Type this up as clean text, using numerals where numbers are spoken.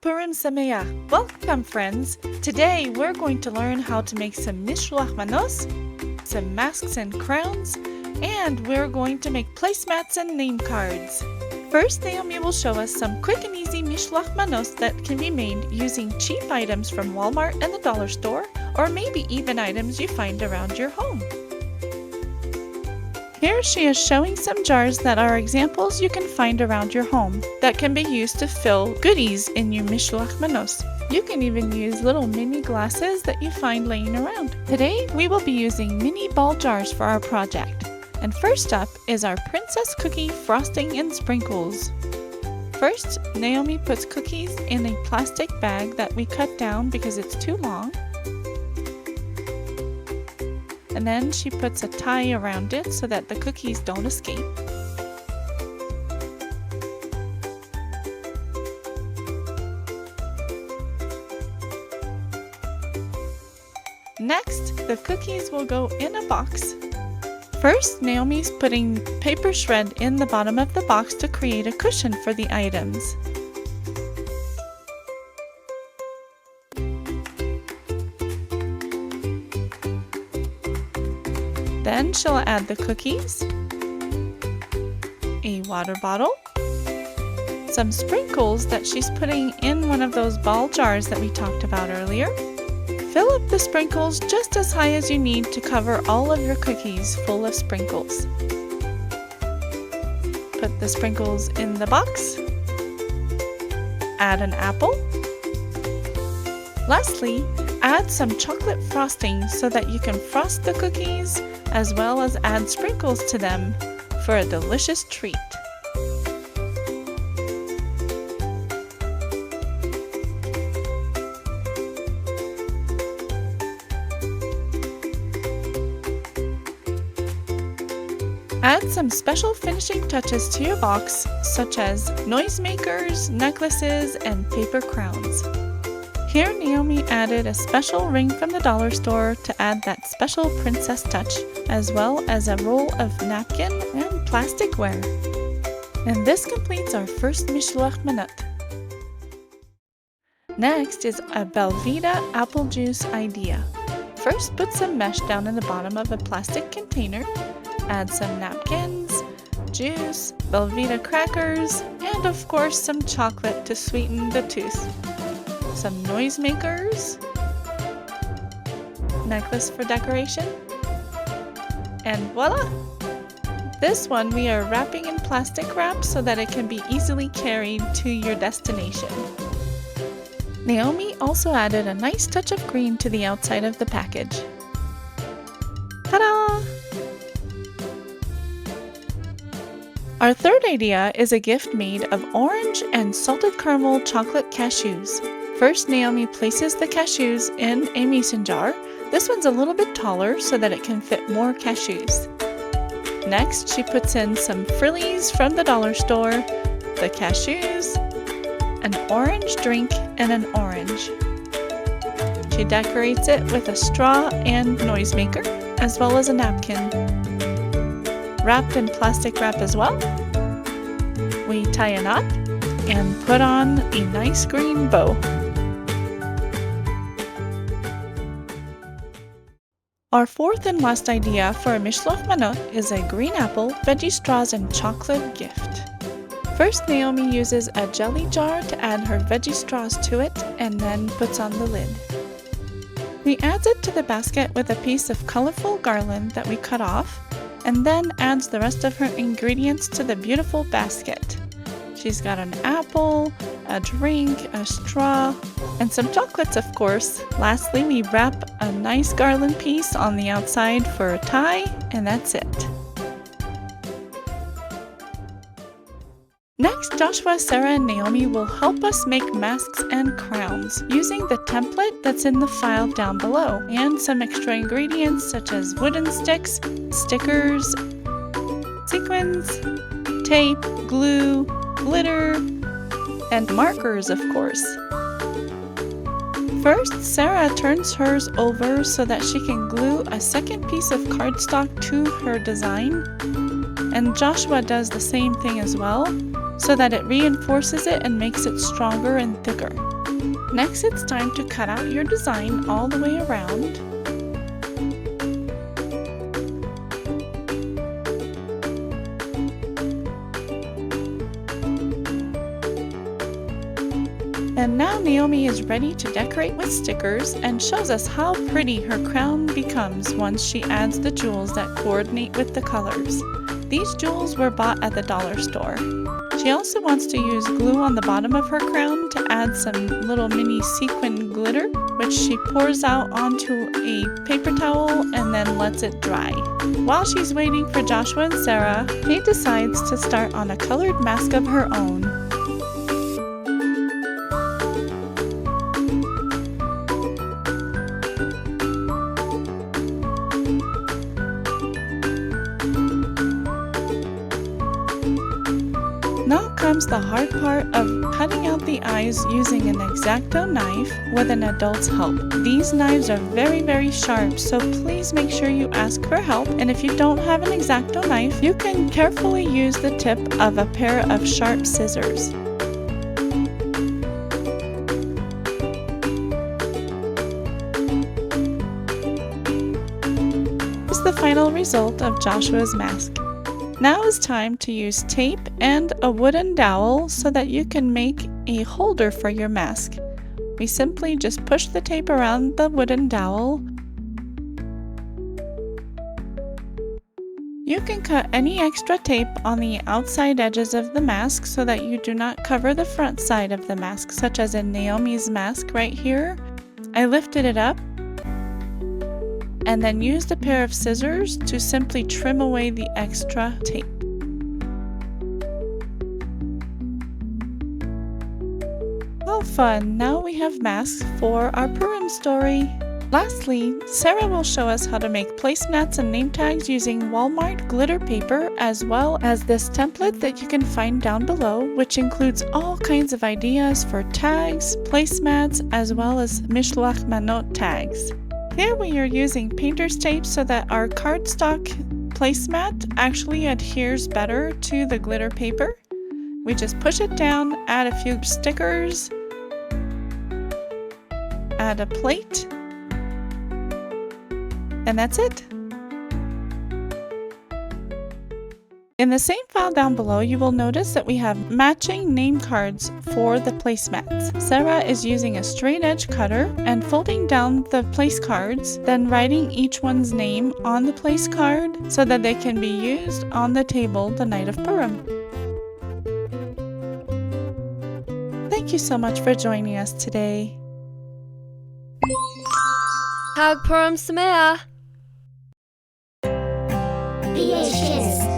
Purim Sameach! Welcome, friends! Today we're going to learn how to make some Mishloach Manot, some masks and crowns, and we're going to make placemats and name cards. First, Naomi will show us some quick and easy Mishloach Manot that can be made using cheap items from Walmart and the dollar store, or maybe even items you find around your home. Here she is showing some jars that are examples you can find around your home that can be used to fill goodies in your Mishloach Manot. You can even use little mini glasses that you find laying around. Today we will be using mini ball jars for our project. And first up is our princess cookie frosting and sprinkles. First, Naomi puts cookies in a plastic bag that we cut down because it's too long. And then she puts a tie around it so that the cookies don't escape. Next, the cookies will go in a box. First, Naomi's putting paper shred in the bottom of the box to create a cushion for the items. Then she'll add the cookies, a water bottle, some sprinkles that she's putting in one of those ball jars that we talked about earlier. Fill up the sprinkles just as high as you need to cover all of your cookies full of sprinkles. Put the sprinkles in the box. Add an apple. Lastly, add some chocolate frosting so that you can frost the cookies as well as add sprinkles to them for a delicious treat. Add some special finishing touches to your box, such as noisemakers, necklaces, and paper crowns. Here Naomi added a special ring from the dollar store to add that special princess touch, as well as a roll of napkin and plasticware. And this completes our first Mishloach Manot. Next is a Belvita apple juice idea. First, put some mesh down in the bottom of a plastic container. Add some napkins, juice, Belvita crackers, and of course some chocolate to sweeten the tooth. Some noisemakers, necklace for decoration, and voila! This one we are wrapping in plastic wrap so that it can be easily carried to your destination. Naomi also added a nice touch of green to the outside of the package. Ta-da! Our third idea is a gift made of orange and salted caramel chocolate cashews. First, Naomi places the cashews in a mason jar. This one's a little bit taller so that it can fit more cashews. Next, she puts in some frillies from the dollar store, the cashews, an orange drink, and an orange. She decorates it with a straw and noisemaker, as well as a napkin. Wrapped in plastic wrap as well. We tie a knot and put on a nice green bow. Our fourth and last idea for a Mishloach Manot is a green apple, veggie straws, and chocolate gift. First, Naomi uses a jelly jar to add her veggie straws to it and then puts on the lid. She adds it to the basket with a piece of colorful garland that we cut off, and then adds the rest of her ingredients to the beautiful basket. She's got an apple, a drink, a straw, and some chocolates, of course. Lastly, we wrap a nice garland piece on the outside for a tie, and that's it. Next, Joshua, Sarah, and Naomi will help us make masks and crowns using the template that's in the file down below, and some extra ingredients such as wooden sticks, stickers, sequins, tape, glue, glitter, and markers, of course. First, Sarah turns hers over so that she can glue a second piece of cardstock to her design, and Joshua does the same thing as well. so that it reinforces it and makes it stronger and thicker. Next, it's time to cut out your design all the way around. And now Naomi is ready to decorate with stickers and shows us how pretty her crown becomes once she adds the jewels that coordinate with the colors. These jewels were bought at the dollar store. She also wants to use glue on the bottom of her crown to add some little mini sequin glitter, which she pours out onto a paper towel and then lets it dry. While she's waiting for Joshua and Sarah, Kate decides to start on a colored mask of her own. Now comes the hard part of cutting out the eyes using an X-Acto knife with an adult's help. These knives are very sharp, so please make sure you ask for help. And if you don't have an X-Acto knife, you can carefully use the tip of a pair of sharp scissors. This is the final result of Joshua's mask. Now is time to use tape and a wooden dowel so that you can make a holder for your mask. We simply just push the tape around the wooden dowel. You can cut any extra tape on the outside edges of the mask so that you do not cover the front side of the mask, such as in Naomi's mask right here. I lifted it up and then used a pair of scissors to simply trim away the extra tape. How fun! Now we have masks for our Purim story. Lastly, Sarah will show us how to make placemats and name tags using Walmart glitter paper, as well as this template that you can find down below, which includes all kinds of ideas for tags, placemats, as well as Mishloach Manot tags. Here we are using painter's tape so that our cardstock placemat actually adheres better to the glitter paper. We just push it down, add a few stickers, add a plate, and that's it. In the same file down below, you will notice that we have matching name cards for the placemats. Sarah is using a straight edge cutter and folding down the place cards, then writing each one's name on the place card so that they can be used on the table the night of Purim. Thank you so much for joining us today. Hag Purim Sameach! BHKIDS.